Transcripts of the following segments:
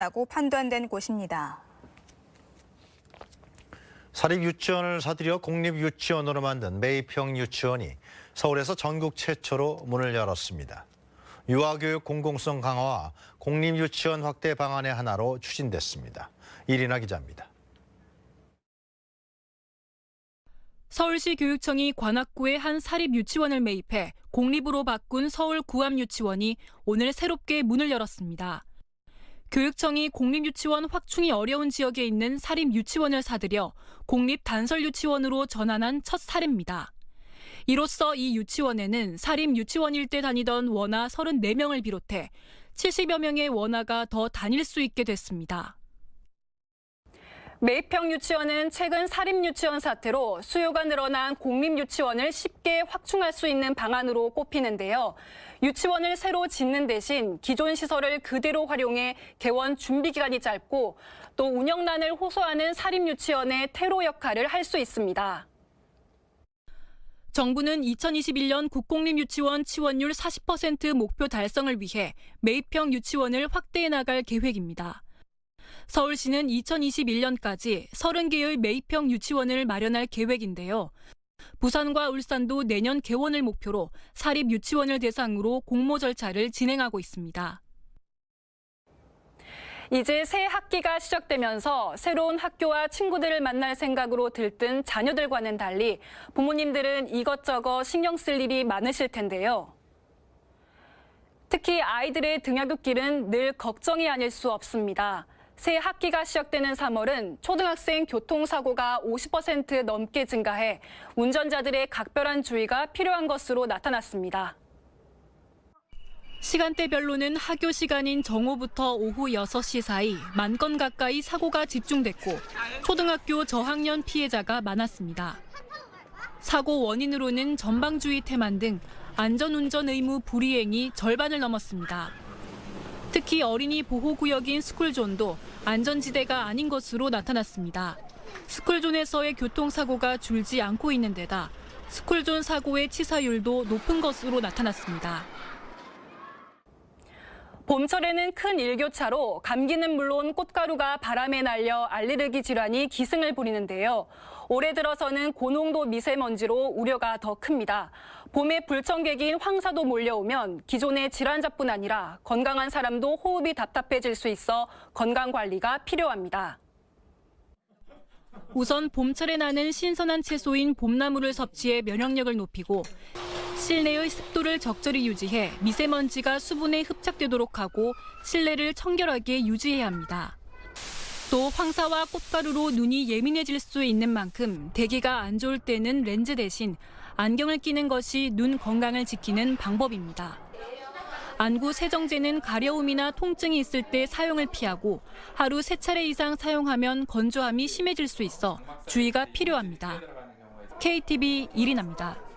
라고 판단된 곳입니다. 사립유치원을 사들여 공립유치원으로 만든 매입형 유치원이 서울에서 전국 최초로 문을 열었습니다. 유아교육 공공성 강화와 공립유치원 확대 방안의 하나로 추진됐습니다. 이리나 기자입니다. 서울시 교육청이 관악구의 한 사립유치원을 매입해 공립으로 바꾼 서울 구암유치원이 오늘 새롭게 문을 열었습니다. 교육청이 공립유치원 확충이 어려운 지역에 있는 사립유치원을 사들여 공립단설유치원으로 전환한 첫 사례입니다. 이로써 이 유치원에는 사립유치원일 때 다니던 원아 34명을 비롯해 70여 명의 원아가 더 다닐 수 있게 됐습니다. 매입형 유치원은 최근 사립유치원 사태로 수요가 늘어난 공립유치원을 쉽게 확충할 수 있는 방안으로 꼽히는데요. 유치원을 새로 짓는 대신 기존 시설을 그대로 활용해 개원 준비 기간이 짧고 또 운영난을 호소하는 사립유치원의 퇴로 역할을 할 수 있습니다. 정부는 2021년 국공립유치원 치원율 40% 목표 달성을 위해 매입형 유치원을 확대해 나갈 계획입니다. 서울시는 2021년까지 30개의 매입형 유치원을 마련할 계획인데요. 부산과 울산도 내년 개원을 목표로 사립 유치원을 대상으로 공모 절차를 진행하고 있습니다. 이제 새 학기가 시작되면서 새로운 학교와 친구들을 만날 생각으로 들뜬 자녀들과는 달리 부모님들은 이것저것 신경 쓸 일이 많으실 텐데요. 특히 아이들의 등하굣길은 늘 걱정이 아닐 수 없습니다. 새 학기가 시작되는 3월은 초등학생 교통사고가 50% 넘게 증가해 운전자들의 각별한 주의가 필요한 것으로 나타났습니다. 시간대별로는 학교 시간인 정오부터 오후 6시 사이 10,000건 가까이 사고가 집중됐고 초등학교 저학년 피해자가 많았습니다. 사고 원인으로는 전방주의 태만 등 안전운전 의무 불이행이 절반을 넘었습니다. 특히 어린이 보호구역인 스쿨존도 안전지대가 아닌 것으로 나타났습니다. 스쿨존에서의 교통사고가 줄지 않고 있는 데다 스쿨존 사고의 치사율도 높은 것으로 나타났습니다. 봄철에는 큰 일교차로 감기는 물론 꽃가루가 바람에 날려 알레르기 질환이 기승을 부리는데요. 올해 들어서는 고농도 미세먼지로 우려가 더 큽니다. 봄에 불청객인 황사도 몰려오면 기존의 질환자뿐 아니라 건강한 사람도 호흡이 답답해질 수 있어 건강관리가 필요합니다. 우선 봄철에 나는 신선한 채소인 봄나물을 섭취해 면역력을 높이고 실내의 습도를 적절히 유지해 미세먼지가 수분에 흡착되도록 하고 실내를 청결하게 유지해야 합니다. 또 황사와 꽃가루로 눈이 예민해질 수 있는 만큼 대기가 안 좋을 때는 렌즈 대신 안경을 끼는 것이 눈 건강을 지키는 방법입니다. 안구 세정제는 가려움이나 통증이 있을 때 사용을 피하고 하루 3차례 이상 사용하면 건조함이 심해질 수 있어 주의가 필요합니다. KTV 이리나입니다.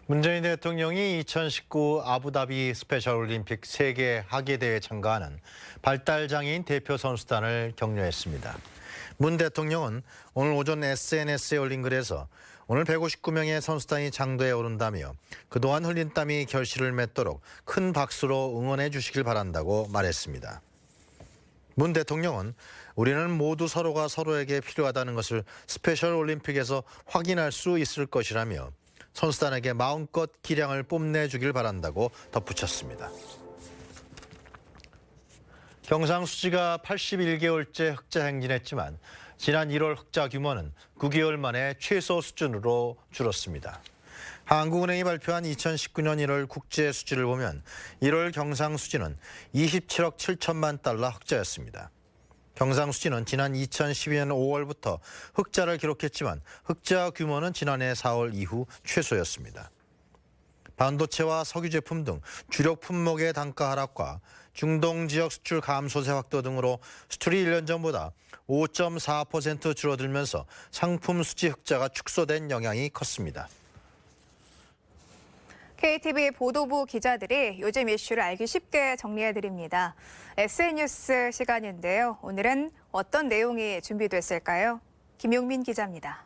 문재인 대통령이 2019 아부다비 스페셜 올림픽 세계 하계대회에 참가하는 발달장애인 대표 선수단을 격려했습니다. 문 대통령은 오늘 오전 SNS에 올린 글에서 오늘 159명의 선수단이 장도에 오른다며 그동안 흘린 땀이 결실을 맺도록 큰 박수로 응원해 주시길 바란다고 말했습니다. 문 대통령은 우리는 모두 서로가 서로에게 필요하다는 것을 스페셜 올림픽에서 확인할 수 있을 것이라며 선수단에게 마음껏 기량을 뽐내주길 바란다고 덧붙였습니다. 경상수지가 81개월째 흑자 행진했지만 지난 1월 흑자 규모는 9개월 만에 최소 수준으로 줄었습니다. 한국은행이 발표한 2019년 1월 국제 수지를 보면 1월 경상수지는 27억 7천만 달러 흑자였습니다. 경상수지는 지난 2012년 5월부터 흑자를 기록했지만 흑자 규모는 지난해 4월 이후 최소였습니다. 반도체와 석유 제품 등 주력 품목의 단가 하락과 중동 지역 수출 감소세 확대 등으로 수출이 1년 전보다 5.4% 줄어들면서 상품 수지 흑자가 축소된 영향이 컸습니다. KTV 보도부 기자들이 요즘 이슈를 알기 쉽게 정리해드립니다. SN뉴스 시간인데요. 오늘은 어떤 내용이 준비됐을까요? 김용민 기자입니다.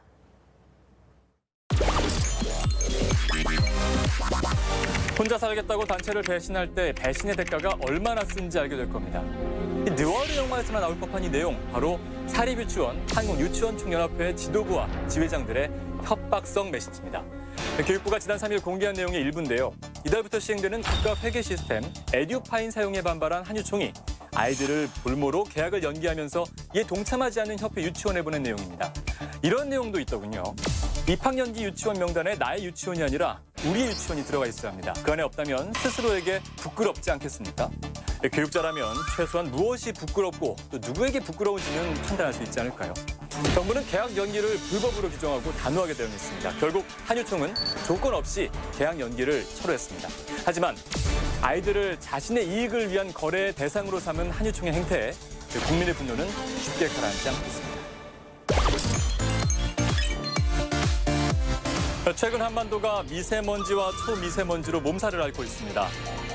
혼자 살겠다고 단체를 배신할 때 배신의 대가가 얼마나 쓴지 알게 될 겁니다. 이 느와르 영화에서나 나올 법한 이 내용, 바로 사립유치원, 한국유치원총연합회 지도부와 지회장들의 협박성 메시지입니다. 교육부가 지난 3일 공개한 내용의 일부인데요. 이달부터 시행되는 국가 회계 시스템 에듀파인 사용에 반발한 한유총이 아이들을 볼모로 계약을 연기하면서 이에 동참하지 않는 협회 유치원에 보낸 내용입니다. 이런 내용도 있더군요. 입학연기 유치원 명단에 나의 유치원이 아니라 우리의 유치원이 들어가 있어야 합니다. 그 안에 없다면 스스로에게 부끄럽지 않겠습니까? 교육자라면 최소한 무엇이 부끄럽고 또 누구에게 부끄러운지는 판단할 수 있지 않을까요? 정부는 계약 연기를 불법으로 규정하고 단호하게 대응했습니다. 결국 한유총은 조건 없이 계약 연기를 철회했습니다. 하지만 아이들을 자신의 이익을 위한 거래의 대상으로 삼은 한유총의 행태에 국민의 분노는 쉽게 가라앉지 않고 있습니다. 최근 한반도가 미세먼지와 초미세먼지로 몸살을 앓고 있습니다.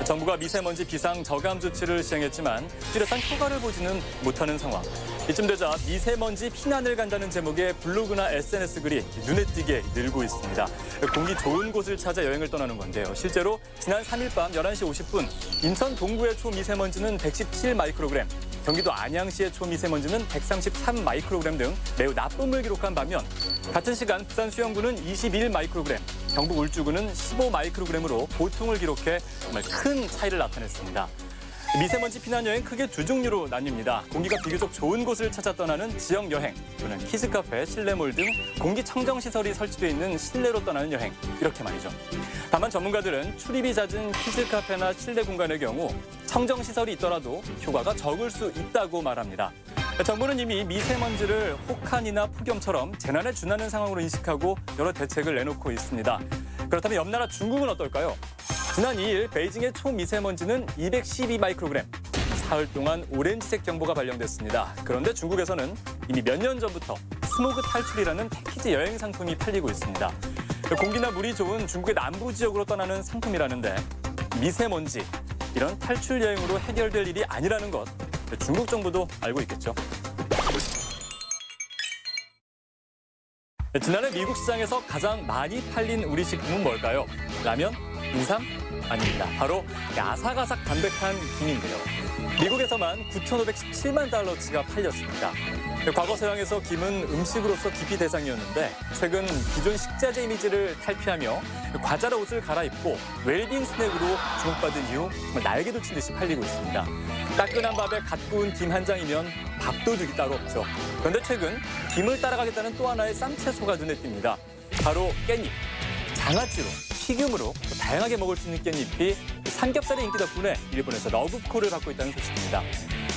정부가 미세먼지 비상 저감 조치를 시행했지만 뚜렷한 효과를 보지는 못하는 상황. 이쯤 되자 미세먼지 피난을 간다는 제목의 블로그나 SNS 글이 눈에 띄게 늘고 있습니다. 공기 좋은 곳을 찾아 여행을 떠나는 건데요. 실제로 지난 3일 밤 11시 50분 인천 동구의 초미세먼지는 117 마이크로그램, 경기도 안양시의 초미세먼지는 133 마이크로그램 등 매우 나쁨을 기록한 반면 같은 시간 부산 수영구는 21 마이크로그램, 경북 울주구는 15 마이크로그램으로 보통을 기록해 정말 큰 차이를 나타냈습니다. 미세먼지 피난 여행 크게 두 종류로 나뉩니다. 공기가 비교적 좋은 곳을 찾아 떠나는 지역 여행, 또는 키즈카페, 실내몰 등 공기 청정 시설이 설치되어 있는 실내로 떠나는 여행, 이렇게 말이죠. 다만 전문가들은 출입이 잦은 키즈카페나 실내 공간의 경우 청정 시설이 있더라도 효과가 적을 수 있다고 말합니다. 정부는 이미 미세먼지를 혹한이나 폭염처럼 재난에 준하는 상황으로 인식하고 여러 대책을 내놓고 있습니다. 그렇다면 옆 나라 중국은 어떨까요? 지난 2일 베이징의 초미세먼지는 212 마이크로그램, 사흘 동안 오렌지색 경보가 발령됐습니다. 그런데 중국에서는 이미 몇 년 전부터 스모그 탈출이라는 패키지 여행 상품이 팔리고 있습니다. 공기나 물이 좋은 중국의 남부 지역으로 떠나는 상품이라는데 미세먼지, 이런 탈출 여행으로 해결될 일이 아니라는 것, 중국 정부도 알고 있겠죠. 지난해 미국 시장에서 가장 많이 팔린 우리 식품은 뭘까요? 라면? 인삼? 아닙니다. 바로 아삭아삭 담백한 김인데요. 미국에서만 9,517만 달러치가 팔렸습니다. 과거 서양에서 김은 음식으로서 기피 대상이었는데 최근 기존 식자재 이미지를 탈피하며 과자로 옷을 갈아입고 웰빙 스낵으로 주목받은 이후 날개도 친 듯이 팔리고 있습니다. 따끈한 밥에 갓 구운 김 한 장이면 밥도둑이 따로 없죠. 그런데 최근 김을 따라가겠다는 또 하나의 쌈채소가 눈에 띕니다. 바로 깻잎. 장아찌로, 튀김으로 또 다양하게 먹을 수 있는 깻잎이 삼겹살의 인기 덕분에 일본에서 러브콜을 받고 있다는 소식입니다.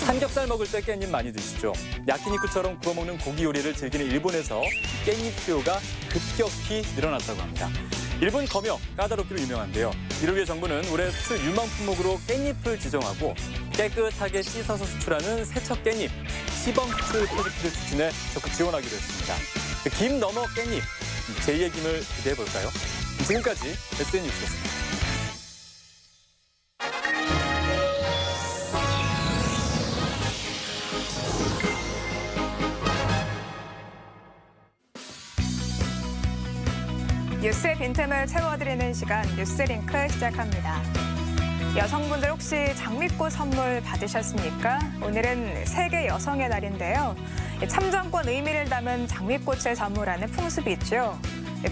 삼겹살 먹을 때 깻잎 많이 드시죠? 야키니쿠처럼 구워 먹는 고기 요리를 즐기는 일본에서 깻잎 수요가 급격히 늘어났다고 합니다. 일본 검역, 까다롭기로 유명한데요. 이를 위해 정부는 올해 수출 유망 품목으로 깻잎을 지정하고 깨끗하게 씻어서 수출하는 세척 깻잎 시범 수출 프로젝트를 추진해 적극 지원하기로 했습니다. 김 넘어 깻잎, 제2의 김을 기대해 볼까요? 지금까지 SN 뉴스였습니다. 뉴스의 빈틈을 채워드리는 시간 뉴스링크 시작합니다. 여성분들 혹시 장미꽃 선물 받으셨습니까? 오늘은 세계 여성의 날인데요. 참정권 의미를 담은 장미꽃을 선물하는 풍습이 있죠.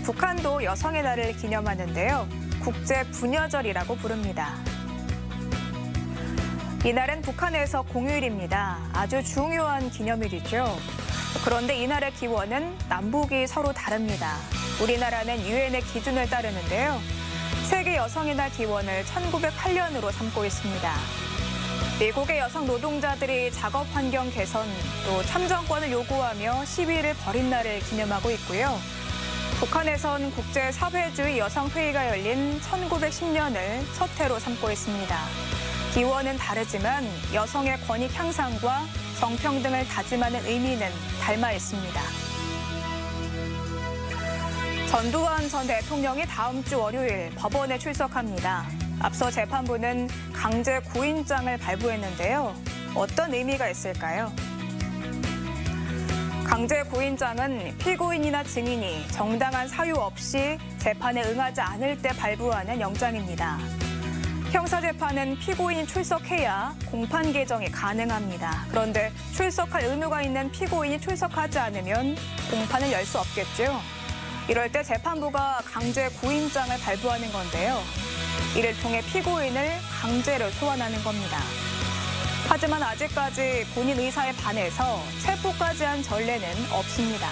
북한도 여성의 날을 기념하는데요. 국제 부녀절이라고 부릅니다. 이날은 북한에서 공휴일입니다. 아주 중요한 기념일이죠. 그런데 이날의 기원은 남북이 서로 다릅니다. 우리나라는 유엔의 기준을 따르는데요. 세계 여성의 날 기원을 1908년으로 삼고 있습니다. 미국의 여성 노동자들이 작업 환경 개선, 또 참정권을 요구하며 시위를 벌인 날을 기념하고 있고요. 북한에선 국제사회주의 여성회의가 열린 1910년을 첫 해로 삼고 있습니다. 기원은 다르지만 여성의 권익 향상과 성평등을 다짐하는 의미는 닮아 있습니다. 전두환 전 대통령이 다음 주 월요일 법원에 출석합니다. 앞서 재판부는 강제 구인장을 발부했는데요. 어떤 의미가 있을까요? 강제 구인장은 피고인이나 증인이 정당한 사유 없이 재판에 응하지 않을 때 발부하는 영장입니다. 형사재판은 피고인이 출석해야 공판 개정이 가능합니다. 그런데 출석할 의무가 있는 피고인이 출석하지 않으면 공판을 열 수 없겠죠. 이럴 때 재판부가 강제 구인장을 발부하는 건데요. 이를 통해 피고인을 강제로 소환하는 겁니다. 하지만 아직까지 본인 의사에 반해서 체포까지 한 전례는 없습니다.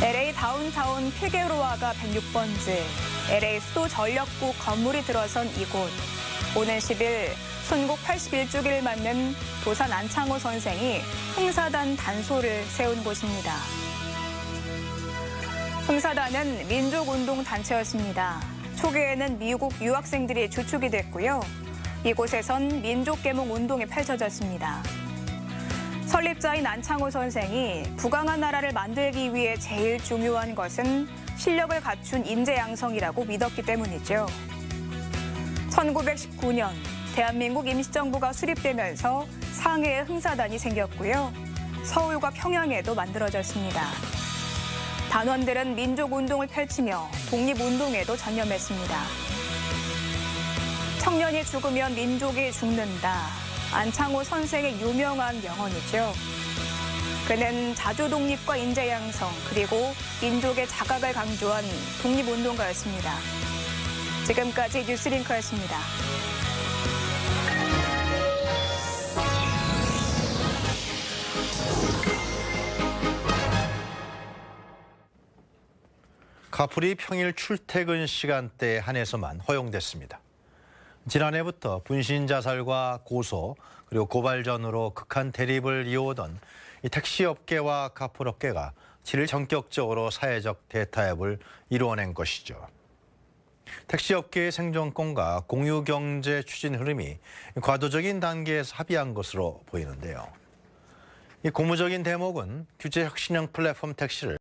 LA 다운타운 피게로아가 106번지, LA 수도 전력국 건물이 들어선 이곳. 오는 10일 순국 81주기를 맞는 도산 안창호 선생이 흥사단 단소를 세운 곳입니다. 흥사단은 민족운동단체였습니다. 초기에는 미국 유학생들이 주축이 됐고요. 이곳에선 민족계몽운동이 펼쳐졌습니다. 설립자인 안창호 선생이 부강한 나라를 만들기 위해 제일 중요한 것은 실력을 갖춘 인재 양성이라고 믿었기 때문이죠. 1919년 대한민국 임시정부가 수립되면서 상해에 흥사단이 생겼고요. 서울과 평양에도 만들어졌습니다. 단원들은 민족운동을 펼치며 독립운동에도 전념했습니다. 청년이 죽으면 민족이 죽는다. 안창호 선생의 유명한 명언이죠. 그는 자주 독립과 인재 양성 그리고 민족의 자각을 강조한 독립운동가였습니다. 지금까지 뉴스링크였습니다. 카풀이 평일 출퇴근 시간대에 한해서만 허용됐습니다. 지난해부터 분신 자살과 고소 그리고 고발전으로 극한 대립을 이어오던 이 택시업계와 카풀업계가 7일 전격적으로 사회적 대타협을 이루어낸 것이죠. 택시업계의 생존권과 공유경제 추진 흐름이 과도적인 단계에서 합의한 것으로 보이는데요. 이 고무적인 대목은 규제 혁신형 플랫폼 택시를